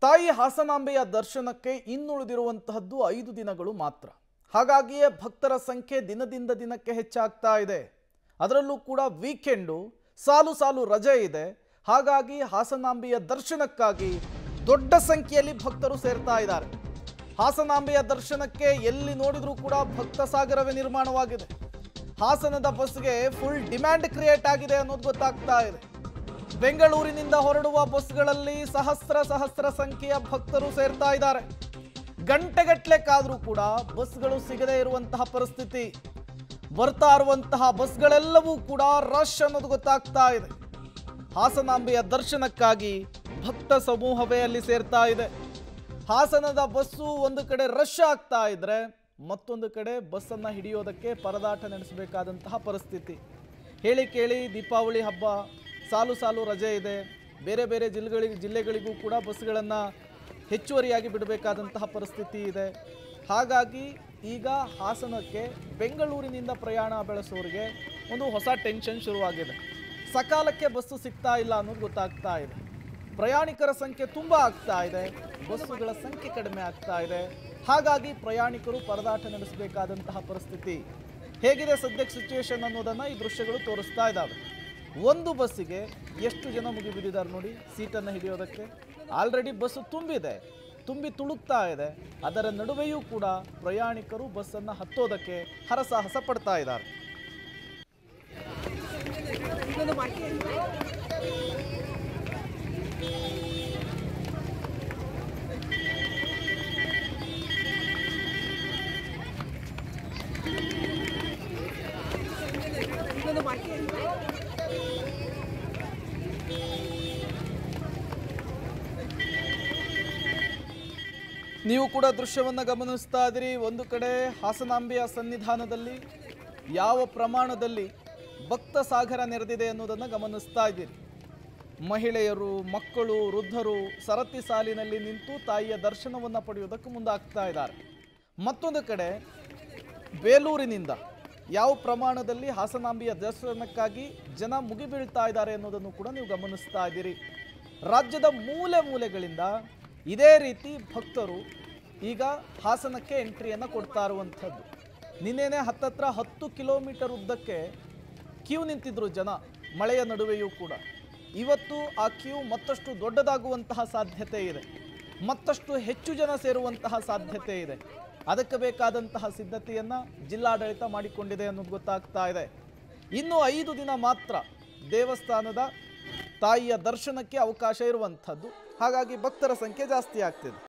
ತಾಯಿ ಹಾಸನಾಂಬೆಯ ದರ್ಶನಕ್ಕೆ ಇನ್ನುಳಿದಿರುವಂತಹದ್ದು 5 ದಿನಗಳು ಮಾತ್ರ. ಹಾಗಾಗಿಯೇ ಭಕ್ತರ ಸಂಖ್ಯೆ ದಿನದಿಂದ ದಿನಕ್ಕೆ ಹೆಚ್ಚಾಗ್ತಾ ಇದೆ. ಅದರಲ್ಲೂ ಕೂಡ ವೀಕೆಂಡು ಸಾಲು ಸಾಲು ರಜೆ ಇದೆ. ಹಾಗಾಗಿ ಹಾಸನಾಂಬೆಯ ದರ್ಶನಕ್ಕಾಗಿ ದೊಡ್ಡ ಸಂಖ್ಯೆಯಲ್ಲಿ ಭಕ್ತರು ಸೇರ್ತಾ ಇದ್ದಾರೆ. ಹಾಸನಾಂಬೆಯ ದರ್ಶನಕ್ಕೆ ಎಲ್ಲಿ ನೋಡಿದರೂ ಕೂಡ ಭಕ್ತ ಸಾಗರವೇ ನಿರ್ಮಾಣವಾಗಿದೆ. ಹಾಸನದ ಬಸ್ಗೆ ಫುಲ್ ಡಿಮ್ಯಾಂಡ್ ಕ್ರಿಯೇಟ್ ಆಗಿದೆ ಅನ್ನೋದು ಗೊತ್ತಾಗ್ತಾ ಇದೆ. ಬೆಂಗಳೂರಿನಿಂದ ಹೊರಡುವ ಬಸ್ಗಳಲ್ಲಿ ಸಹಸ್ರ ಸಂಖ್ಯೆಯ ಭಕ್ತರು ಸೇರ್ತಾ ಇದ್ದಾರೆ. ಗಂಟೆಗಟ್ಟಲೆ ಕಾದರೂ ಕೂಡ ಬಸ್ಗಳು ಸಿಗದೇ ಇರುವಂತಹ ಪರಿಸ್ಥಿತಿ. ಬರ್ತಾ ಇರುವಂತಹ ಬಸ್ಗಳೆಲ್ಲವೂ ಕೂಡ ರಶ್ ಅನ್ನೋದು ಗೊತ್ತಾಗ್ತಾ ಇದೆ. ಹಾಸನಾಂಬೆಯ ದರ್ಶನಕ್ಕಾಗಿ ಭಕ್ತ ಸಮೂಹವೇ ಅಲ್ಲಿ ಸೇರ್ತಾ ಇದೆ. ಹಾಸನದ ಬಸ್ಸು ಒಂದು ಕಡೆ ರಶ್ ಆಗ್ತಾ ಇದ್ರೆ ಮತ್ತೊಂದು ಕಡೆ ಬಸ್ಸನ್ನು ಹಿಡಿಯೋದಕ್ಕೆ ಪರದಾಟ ನಡೆಸಬೇಕಾದಂತಹ ಪರಿಸ್ಥಿತಿ. ಹೇಳಿ ಕೇಳಿ ದೀಪಾವಳಿ ಹಬ್ಬ, ಸಾಲು ಸಾಲು ರಜೆ ಇದೆ. ಬೇರೆ ಬೇರೆ ಜಿಲ್ಲೆಗಳಿಗೂ ಕೂಡ ಬಸ್ಗಳನ್ನು ಹೆಚ್ಚುವರಿಯಾಗಿ ಬಿಡಬೇಕಾದಂತಹ ಪರಿಸ್ಥಿತಿ ಇದೆ. ಹಾಗಾಗಿ ಈಗ ಹಾಸನಕ್ಕೆ ಬೆಂಗಳೂರಿನಿಂದ ಪ್ರಯಾಣ ಬೆಳೆಸೋರಿಗೆ ಒಂದು ಹೊಸ ಟೆನ್ಷನ್ ಶುರುವಾಗಿದೆ. ಸಕಾಲಕ್ಕೆ ಬಸ್ಸು ಸಿಗ್ತಾ ಇಲ್ಲ ಅನ್ನೋದು ಗೊತ್ತಾಗ್ತಾ ಇದೆ. ಪ್ರಯಾಣಿಕರ ಸಂಖ್ಯೆ ತುಂಬ ಆಗ್ತಾ ಇದೆ, ಬಸ್ಸುಗಳ ಸಂಖ್ಯೆ ಕಡಿಮೆ ಆಗ್ತಾ ಇದೆ. ಹಾಗಾಗಿ ಪ್ರಯಾಣಿಕರು ಪರದಾಟ ನಡೆಸಬೇಕಾದಂತಹ ಪರಿಸ್ಥಿತಿ. ಹೇಗಿದೆ ಸದ್ಯಕ್ಕೆ ಸಿಚುವೇಶನ್ ಅನ್ನೋದನ್ನು ಈ ದೃಶ್ಯಗಳು ತೋರಿಸ್ತಾ ಇದ್ದಾವೆ. ಒಂದು ಬಸ್ಸಿಗೆ ಎಷ್ಟು ಜನ ಮುಗಿಬಿದ್ದಿದ್ದಾರೆ ನೋಡಿ ಸೀಟನ್ನು ಹಿಡಿಯೋದಕ್ಕೆ. ಆಲ್ರೆಡಿ ಬಸ್ಸು ತುಂಬಿ ತುಳುಕ್ತಾ ಇದೆ. ಅದರ ನಡುವೆಯೂ ಕೂಡ ಪ್ರಯಾಣಿಕರು ಬಸ್ಸನ್ನು ಹತ್ತೋದಕ್ಕೆ ಹರಸಾಹಸ ಪಡ್ತಾ ಇದ್ದಾರೆ. ನೀವು ಕೂಡ ದೃಶ್ಯವನ್ನು ಗಮನಿಸ್ತಾ ಇದ್ದೀರಿ. ಒಂದು ಕಡೆ ಹಾಸನಾಂಬೆಯ ಸನ್ನಿಧಾನದಲ್ಲಿ ಯಾವ ಪ್ರಮಾಣದಲ್ಲಿ ಭಕ್ತ ಸಾಗರ ನೆರೆದಿದೆ ಅನ್ನೋದನ್ನು ಗಮನಿಸ್ತಾ ಇದ್ದೀರಿ. ಮಹಿಳೆಯರು, ಮಕ್ಕಳು, ವೃದ್ಧರು ಸರತಿ ಸಾಲಿನಲ್ಲಿ ನಿಂತು ತಾಯಿಯ ದರ್ಶನವನ್ನು ಪಡೆಯುವುದಕ್ಕೆ ಮುಂದಾಗ್ತಾ ಇದ್ದಾರೆ. ಮತ್ತೊಂದು ಕಡೆ ಬೇಲೂರಿನಿಂದ ಯಾವ ಪ್ರಮಾಣದಲ್ಲಿ ಹಾಸನಾಂಬೆಯ ದರ್ಶನಕ್ಕಾಗಿ ಜನ ಮುಗಿಬೀಳ್ತಾ ಇದ್ದಾರೆ ಅನ್ನೋದನ್ನು ಕೂಡ ನೀವು ಗಮನಿಸ್ತಾ ಇದ್ದೀರಿ. ರಾಜ್ಯದ ಮೂಲೆ ಮೂಲೆಗಳಿಂದ ಇದೇ ರೀತಿ ಭಕ್ತರು ಈಗ ಹಾಸನಕ್ಕೆ ಎಂಟ್ರಿಯನ್ನು ಕೊಡ್ತಾ ಇರುವಂಥದ್ದು. ನಿನ್ನೆನೇ ಹತ್ತತ್ರ 10 ಕಿಲೋಮೀಟರ್ ಉದ್ದಕ್ಕೆ ಕ್ಯೂ ನಿಂತಿದ್ರು ಜನ, ಮಳೆಯ ನಡುವೆಯೂ ಕೂಡ. ಇವತ್ತು ಆ ಕ್ಯೂ ಮತ್ತಷ್ಟು ದೊಡ್ಡದಾಗುವಂತಹ ಸಾಧ್ಯತೆ ಇದೆ, ಮತ್ತಷ್ಟು ಹೆಚ್ಚು ಜನ ಸೇರುವಂತಹ ಸಾಧ್ಯತೆ ಇದೆ. ಅದಕ್ಕೆ ಬೇಕಾದಂತಹ ಸಿದ್ಧತೆಯನ್ನು ಜಿಲ್ಲಾಡಳಿತ ಮಾಡಿಕೊಂಡಿದೆ ಅನ್ನೋದು ಗೊತ್ತಾಗ್ತಾ ಇದೆ. ಇನ್ನು 5 ದಿನ ಮಾತ್ರ ದೇವಸ್ಥಾನದ ತಾಯಿಯ ದರ್ಶನಕ್ಕೆ ಅವಕಾಶ ಇರುವಂಥದ್ದು. ಹಾಗಾಗಿ ಭಕ್ತರ ಸಂಖ್ಯೆ ಜಾಸ್ತಿ ಆಗ್ತಿದೆ.